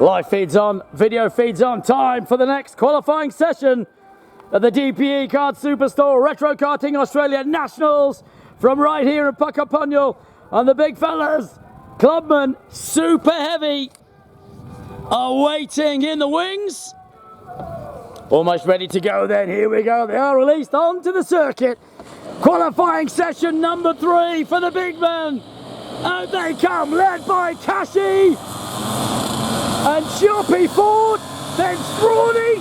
Live feeds on, video feeds on. Time for the next qualifying session at the DPE Kart Superstore Retro Karting Australia Nationals from right here in Puckapunyal. And the big fellas, Clubman, super heavy, are waiting in the wings. Almost ready to go then, here we go. They are released onto the circuit. Qualifying session number 3 for the big men. Out they come, led by Kashi and Choppy Ford, then Strawny,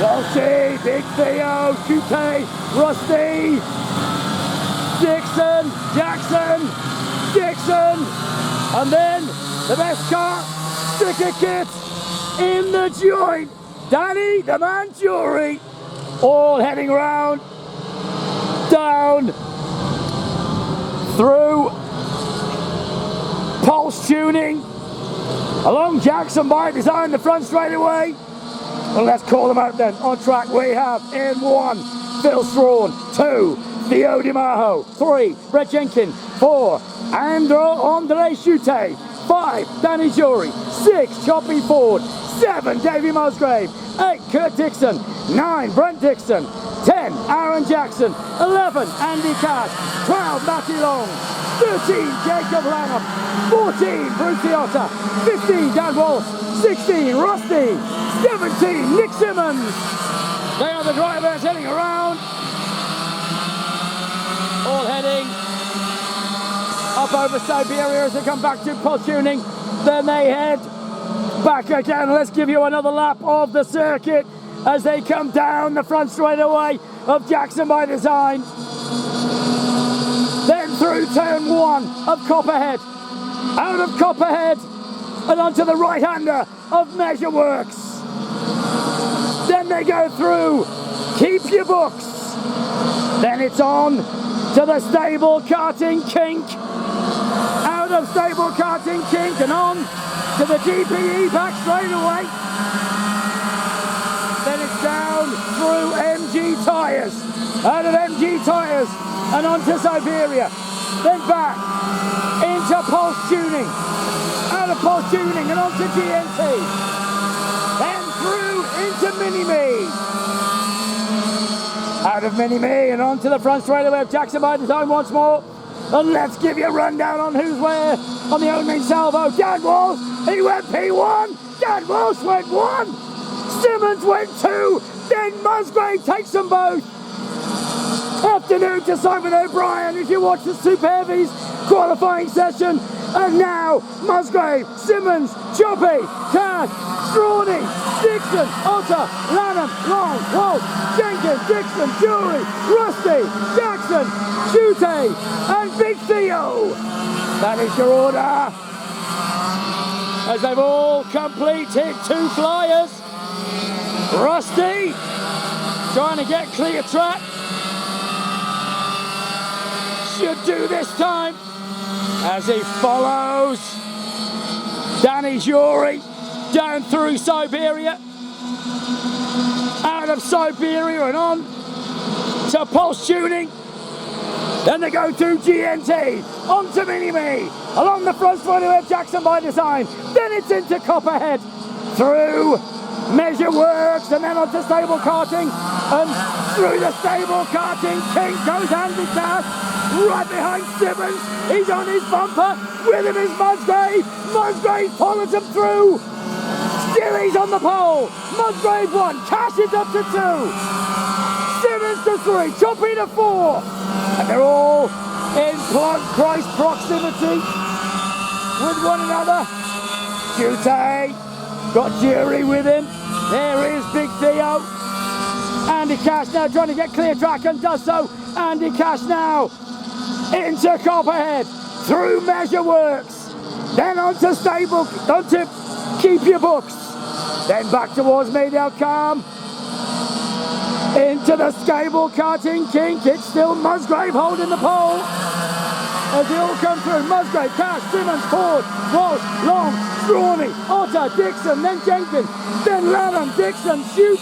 Walshy, Big Theo, Chute, Rusty, Dixon, Jackson, Dixon, and then the best car, sticker kit in the joint, Danny the Man Jury, all heading round, down, through pulse tuning, along Jackson by design, the front straightaway. Well, let's call them out then. On track we have in 1, Phil Strawn, 2, Theo DiMajo, 3, Brett Jenkins, 4, Andre Chute, 5, Danny Jury, 6, Choppy Ford, 7, Davey Musgrave, 8, Kurt Dixon, 9, Brent Dixon, 10, Aaron Jackson, 11, Andy Cash, 12, Matty Long, 13, Jacob Langham, 14, Bruce Otter, 15, Dan Walsh, 16, Rusty, 17, Nick Simmons. They are the drivers heading around, all heading up over Siberia as they come back to pulse tuning. Then they head back again. Let's give you another lap of the circuit as they come down the front straightaway of Jackson by design. Then through turn 1 of Copperhead, out of Copperhead and onto the right-hander of Measureworks. Then they go through Keep Your Books. Then it's on to the Stable Karting Kink. Out of Stable Karting Kink and on to the DPE back straightaway. Then it's down through MG Tyres. Out of MG Tyres and onto Siberia. Then back into Pulse Tuning. Out of Pulse Tuning and onto GNT. Then through into Mini-Me. Out of Mini-Me and onto the front straightaway of Jackson by design once more. And let's give you a rundown on who's where on the opening salvo. Dan Walsh, he went P1. Dan Walsh went 1. Simmons went 2. Then Musgrave takes them both. Afternoon to Simon O'Brien as you watch the Super Heavies qualifying session. And now Musgrave, Simmons, Choppy, Cash, Strawny, Dixon, Otter, Lanham, Long, Walsh, Jenkins, Dixon, Jury, Rusty, Jackson, Chute, and Big Theo. That is your order. As they've all completed 2 flyers. Rusty trying to get clear track. Should do this time as he follows Danny Jury down through Siberia, out of Siberia and on to Pulse Tuning. Then they go to GNT, onto Mini-Me, along the front straightaway of Jackson by design. Then it's into Copperhead, through Measureworks, and then onto Stable Karting, and through the Stable Karting King goes Andy Cash, right behind Simmons. He's on his bumper, with him is Musgrave. Musgrave follows him through. Still he's on the pole. Musgrave 1, Cash is up to 2. Simmons to 3, Choppy to 4. And they're all in close proximity with one another. Chute got Jury with him. There is Big Theo. Andy Cash now trying to get clear track and does so. Andy Cash now into Copperhead, through Measureworks, then onto Keep Your Books, then back towards me they'll come, into the Stable Karting Kink. It's still Musgrave holding the pole as they all come through. Musgrave, Cash, Simmons, Ford, Walsh, Long, Strawny, Otter, Dixon, then Jenkins, then Lanham, Dixon, Chute,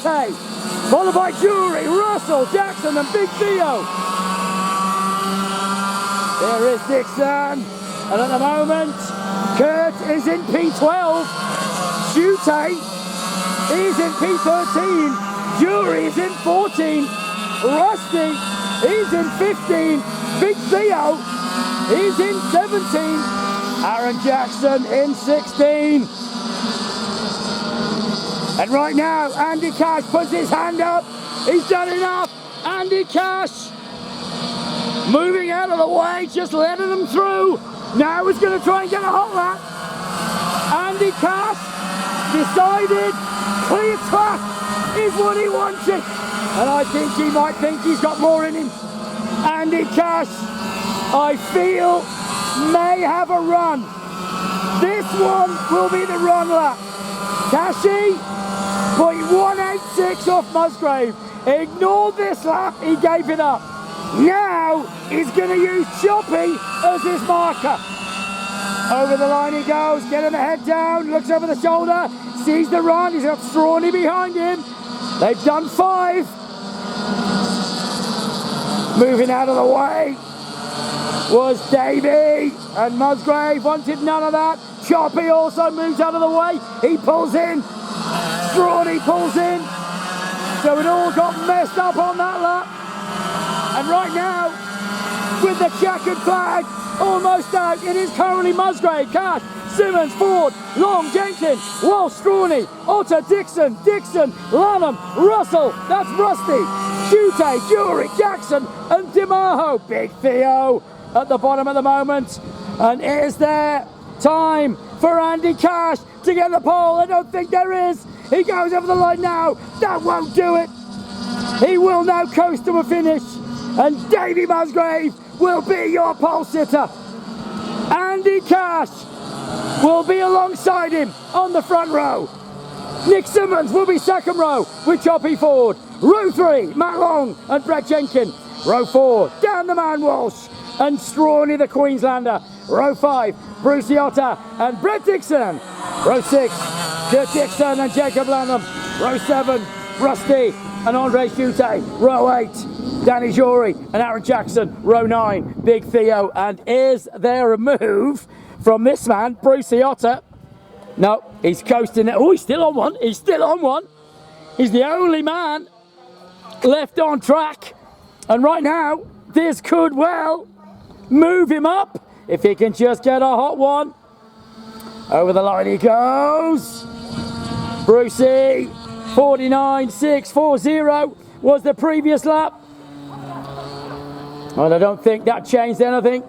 followed by Jury, Russell, Jackson and Big Theo. There is Dixon, and at the moment Kurt is in P12. Shute is in P13. Jury is in 14. Rusty is in 15. Big Theo is in 17. Aaron Jackson in 16. And right now, Andy Cash puts his hand up. He's done enough. Andy Cash moving out of the way, just letting them through. Now he's going to try and get a hot lap. Andy Cash decided clear track is what he wanted. And I think he might think he's got more in him. Andy Cash, I feel, may have a run. This one will be the run lap. Cashy, 0.186 off Musgrave. Ignore this lap, he gave it up. Now he's going to use Choppy as his marker. Over the line he goes, getting the head down, looks over the shoulder, sees the run, he's got Strawny behind him. They've done 5. Moving out of the way was Davey, and Musgrave wanted none of that. Choppy also moves out of the way, he pulls in, Strawny pulls in, so it all got messed up on that lap. And right now, with the checkered flag almost out, it is currently Musgrave, Cash, Simmons, Ford, Long, Jenkins, Walsh, Strawny, Otter, Dixon, Lanham, Russell, that's Rusty, Shute, Jury, Jackson, and DiMajo. Big Theo at the bottom at the moment. And is there time for Andy Cash to get the pole? I don't think there is. He goes over the line now. That won't do it. He will now coast to a finish. And Davey Musgrave will be your pole sitter. Andy Cash will be alongside him on the front row. Nick Simmons will be second row with Choppy Ford. Row 3, Matt Long and Brett Jenkins. Row 4, Dan the Man Walsh and Strawny the Queenslander. Row 5, Bruce Otter and Brett Dixon. Row 6, Kurt Dixon and Jacob Lanham. Row 7, Rusty and Andre Shute. Row 8, Danny Jury and Aaron Jackson. Row 9, Big Theo. And is there a move from this man, Bruce Otter? No, he's coasting it. Oh, he's still on one. He's still on one. He's the only man left on track. And right now, this could well move him up if he can just get a hot one. Over the line he goes. Brucey, 49.640 was the previous lap. And I don't think that changed anything.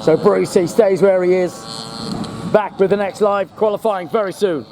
So Brucey stays where he is. Back with the next live qualifying very soon.